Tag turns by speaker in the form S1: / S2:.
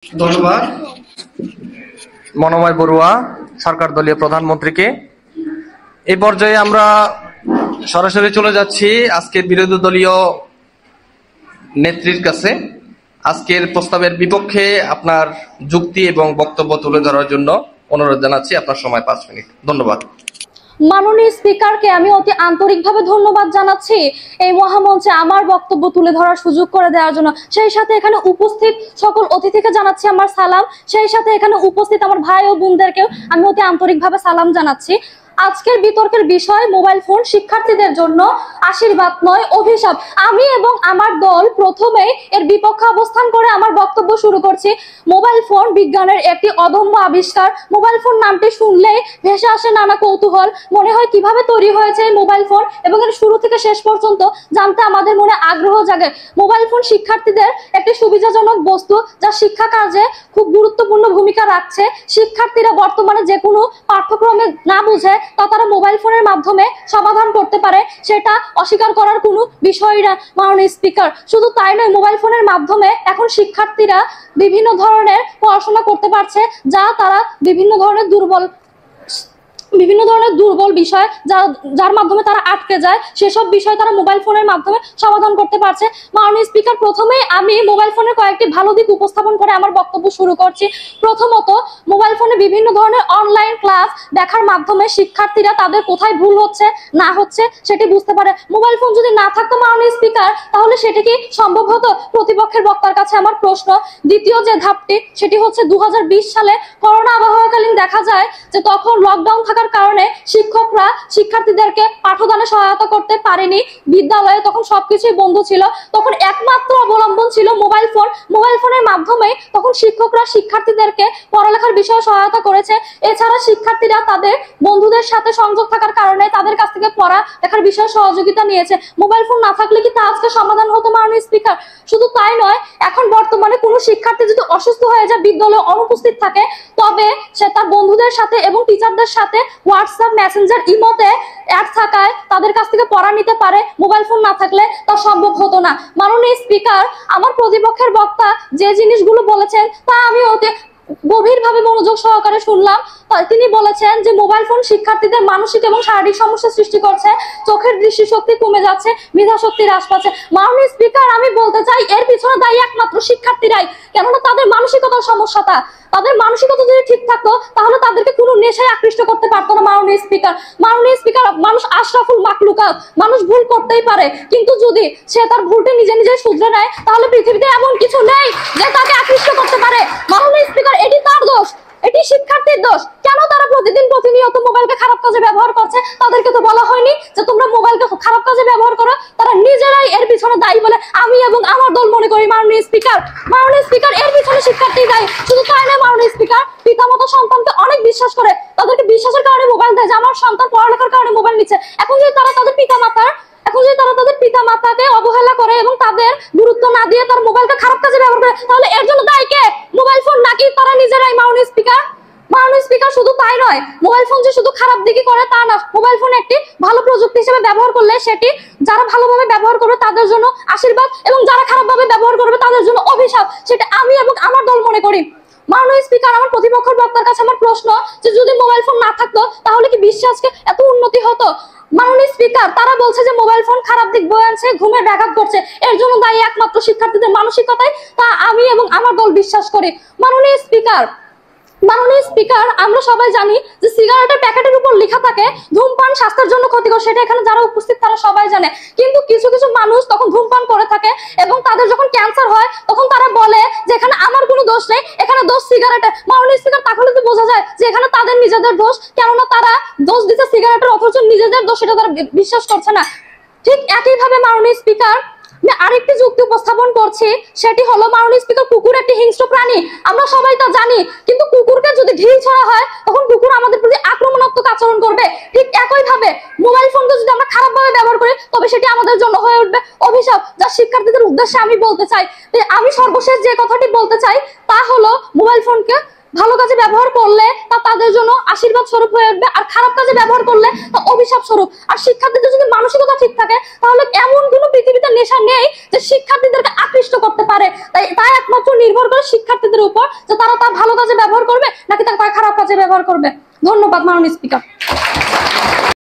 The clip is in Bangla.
S1: ধন্যবাদ মনোময় বড়ুয়া সরকার দলীয় প্রধানমন্ত্রীকে। এই পর্যায়ে আমরা সরাসরি চলে যাচ্ছি আজকের বিরোধী দলীয় নেত্রীর কাছে। আজকের প্রস্তাবের বিপক্ষে আপনার যুক্তি এবং বক্তব্য তুলে ধরার জন্য অনুরোধ জানাচ্ছি। আপনার সময় 5 মিনিট। ধন্যবাদ।
S2: মাননীয় স্পিকারকে আমি অতি আন্তরিকভাবে ধন্যবাদ জানাচ্ছি এই মহামঞ্চে আমার বক্তব্য তুলে ধরার সুযোগ করে দেওয়ার জন্য। সেই সাথে এখানে উপস্থিত সকল অতিথিকে জানাচ্ছি আমার সালাম। সেই সাথে এখানে উপস্থিত আমার ভাই ও বোনদেরকেও আমি অতি আন্তরিকভাবে সালাম জানাচ্ছি। আজকের বিতর্কের বিষয় মোবাইল ফোন শিক্ষার্থীদের জন্য আশীর্বাদ নয় অভিশাপ। আমি এবং আমার দল প্রথমেই এর বিপক্ষে অবস্থান করে আমার বক্তব্য শুরু করছি। মোবাইল ফোন বিজ্ঞানের একটি অদম্য আবিষ্কার। মোবাইল ফোন নামটি শুনলেই ভেসে আসে নানা কৌতূহল। মনে হয় কিভাবে তৈরি হয়েছে এই মোবাইল ফোন এবং এর শুরু থেকে শেষ পর্যন্ত জানতে আমাদের মনে আগ্রহ জাগে। মোবাইল ফোন শিক্ষার্থীদের একটি সুবিধাজনক বস্তু যা শিক্ষা কাজে খুব গুরুত্বপূর্ণ ভূমিকা রাখছে। শিক্ষার্থীরা বর্তমানে যে কোনো পাঠ্যক্রমে না বুঝে তা তারা মোবাইল ফোনের মাধ্যমে সমাধান করতে পারে, সেটা অস্বীকার করার কোনো বিষয় না মাননীয় স্পিকার। শুধু তাই নয়, মোবাইল ফোনের মাধ্যমে এখন শিক্ষার্থীরা বিভিন্ন ধরনের পড়াশোনা করতে পারছে, যা তারা বিভিন্ন ধরনের দুর্বল বিষয় যার মাধ্যমে তারা আটকে যায়, সেসব বিষয় তারা মোবাইল ফোনের মাধ্যমে সমাধান করতে পারছে। মাননীয় স্পিকার, প্রথমেই আমি মোবাইল ফোনের কয়েকটি ভালো দিক উপস্থাপন করে আমার বক্তব্য শুরু করছি। প্রথমত, মোবাইল ফোনে বিভিন্ন ধরনের অনলাইন ক্লাস দেখার মাধ্যমে শিক্ষার্থীরা তাদের কোথায় ভুল হচ্ছে না হচ্ছে সেটি বুঝতে পারে। মোবাইল ফোন যদি না থাকতো মাননীয় স্পিকার, তাহলে সেটি কি সম্ভব হতো? প্রতিপক্ষের বক্তার কাছে আমার প্রশ্ন। দ্বিতীয় যে ধাপটি, সেটি হচ্ছে 2020 সালে করোনা আবহাওয়াকালীন দেখা যায় যে তখন লকডাউন থাকার কারণে শিক্ষকরা শিক্ষার্থীদেরকে পাঠদানে সহায়তা করতে পারেনি। বিদ্যালয়ে তখন সবকিছুই বন্ধ ছিল। তখন একমাত্র অবলম্বন ছিল মোবাইল ফোন। মোবাইল ফোনের মাধ্যমে তখন শিক্ষকরা শিক্ষার্থীদেরকে পড়ালেখার বিষয়ে সহায়তা করেছে। এছাড়া শিক্ষার্থীরা তাদের বন্ধুদের সাথে সংযোগ থাকার কারণে তাদের কাছ থেকে পড়ালেখার বিষয়ে সহযোগিতা নিয়েছে। মোবাইল ফোন না থাকলে কি তা আজকে সমাধান হতো মাননীয় স্পিকার? শুধু তাই নয়, এখন বর্তমানে কোনো শিক্ষার্থী যদি অসুস্থ হয়ে যায়, বিদ্যালয়ে অনুপস্থিত থাকে, তবে সে তার বন্ধুদের সাথে এবং টিচারদের সাথে হোয়াটসঅ্যাপ, মেসেঞ্জার, ইমোতে অ্যাড থাকায় তাদের কাছ থেকে পড়া নিতে পারে। মোবাইল ফোন না থাকলে তা সম্ভব হতো না। মাননীয় স্পিকার, আমার প্রতিপক্ষের বক্তা যে জিনিসগুলো বলেছেন তা আমি অতি গভীরভাবে মনোযোগ সহকারে শুনলাম। তিনি বলেছেন যে মোবাইল ফোন শিক্ষার্থীদের মানসিক এবং শারীরিক সমস্যা সৃষ্টি করছে, চোখের দৃষ্টিশক্তি কমে যাচ্ছে, মেধা শক্তি হ্রাস পাচ্ছে। মাননীয় স্পিকার, আমি বলতে চাই এর পিছনে দায়ী একমাত্র শিক্ষার্থীরাই। কেননা তাদের মানসিকতার সমস্যাটা, তাদের মানসিকতা যদি ঠিক থাকতো তাহলে তাদেরকে কোনো নেশায় আকৃষ্ট করতে পারতো না মাননীয় স্পিকার। মাননীয় স্পিকার, মানুষ আশরাফুল মাখলুকাত, মানুষ ভুল করতেই পারে, কিন্তু যদি সে তার ভুলটা নিজে নিজে শুধরে নেয় তাহলে পৃথিবীতে এমন কিছু নেই যে তাকে আকৃষ্ট করতে পারে। মাননীয় স্পিকার, এটি তার দোষ, এটি শিক্ষার্থীর দোষ। কেন তারা প্রতিনিয়ত মোবাইলকে খারাপ কাজে ব্যবহার করছে? তাদেরকে তো বলা হয়নি যে তোমরা মোবাইলকে খারাপ কাজে ব্যবহার করো। তারা নিজেরাই এর পিছনে দায়ী বলে আমি এবং আমার দল মনে করি মাননীয় স্পিকার। মাননীয় স্পিকার, এর পিছনে শিক্ষার্থী দায়ী। শুধু তাই নয় মাননীয় স্পিকার, পিতামাতা সন্তানকে অনেক বিশ্বাস করে, তাদেরকে বিশ্বাসের কারণে মোবাইল দেয় যে আমার সন্তান পড়ালেখার কারণে মোবাইল নিচ্ছে। এখন যদি তারা তাদের পিতামাতাকে অবহেলা করে এবং তাদের গুরুত্ব না দিয়ে তার মোবাইলকে খারাপ কাজে ব্যবহার করে, তাহলে এর জন্য দায়ী কে? মোবাইল ফোন নাকি তারা নিজেরাই? মাননীয় স্পিকার, শুধু তাই নয়, মোবাইল ফোন যে শুধু খারাপ দিকই করে তা না। মোবাইল ফোন একটি ভালো প্রযুক্তি হিসেবে ব্যবহার করলে সেটি যারা ভালোভাবে ব্যবহার করবে তাদের জন্য আশীর্বাদ, এবং যারা খারাপভাবে ব্যবহার করবে তাদের জন্য অভিশাপ। সেটা আমি এবং আমার দল মনে করি। মাননীয় স্পিকার, আমার প্রতিপক্ষের বক্তার কাছে আমার প্রশ্ন যে যদি মোবাইল ফোন না থাকতো তাহলে কি বিশ্বে আজকে এত উন্নতি হতো? মাননীয় স্পিকার, তারা বলছে যে মোবাইল ফোন খারাপ দিক বয়ে আনছে, ঘুমের ব্যাঘাত করছে, এর জন্য দায়ী একমাত্র শিক্ষার্থীদের মানসিকতায়, তা আমি এবং আমার দল বিশ্বাস করি। মাননীয় স্পিকার, আমরা সবাই জানি যে সিগারেটের প্যাকেটের উপর লেখা থাকে ধূমপান স্বাস্থ্যের জন্য ক্ষতিকর, সেটা এখানে যারা উপস্থিত তারা সবাই জানে। কিন্তু কিছু কিছু মানুষ তখন ধূমপান করে থাকে এবং তাদের যখন ক্যান্সার হয় তখন তারা বলে যে এখানে আমার কোনো দোষ নেই, এখানে দোষ সিগারেটের। মাননীয় স্পিকার, তাহলে তো বোঝা যায় যে এখানে তাদের নিজেদের দোষ, কেননা তারা দোষ দিচ্ছে সিগারেটের, অথচ নিজেদের দোষ সেটা তারা বিশ্বাস করছে না। ঠিক একইভাবে মাননীয় স্পিকার, আমি আরেকটি যুক্তি উপস্থাপন করছি, সেটি হলো মাননীয় স্পিকার, কুকুর একটি হিংস্র প্রাণী, আমরা সবাই তা জানি। কিন্তু কুকুরকে যদি ঢিল ছড়া হয় তখন কুকুর আমাদের প্রতি আক্রমণাত্মক আচরণ করবে। ঠিক একইভাবে মোবাইল ফোনকে যদি আমরা খারাপভাবে ব্যবহার করি তবে সেটি আমাদের জন্য হয়ে উঠবে অভিশাপ, যা শিক্ষার্থীদের উদ্দেশ্যে আমি বলতে চাই। আমি সর্বশেষ যে কথাটি বলতে চাই তা হলো মোবাইল ফোনকে ভালো কাজে ব্যবহার করলে তা তাদের জন্য আশীর্বাদ স্বরূপ হয়ে উঠবে, আর খারাপ কাজে ব্যবহার করলে তা অভিশাপ স্বরূপ। আর শিক্ষার্থীদের যদি মানসিকতা ঠিক থাকে তাহলে এমন কোনো পৃথিবীতে নেশা নেই যে শিক্ষার্থীদেরকে আকৃষ্ট করতে পারে। তাই একমাত্র নির্ভর করে শিক্ষার্থীদের উপর যে তারা তা ভালো কাজে ব্যবহার করবে নাকি তারা খারাপ কাজে ব্যবহার করবে। ধন্যবাদ মাননীয় স্পিকার।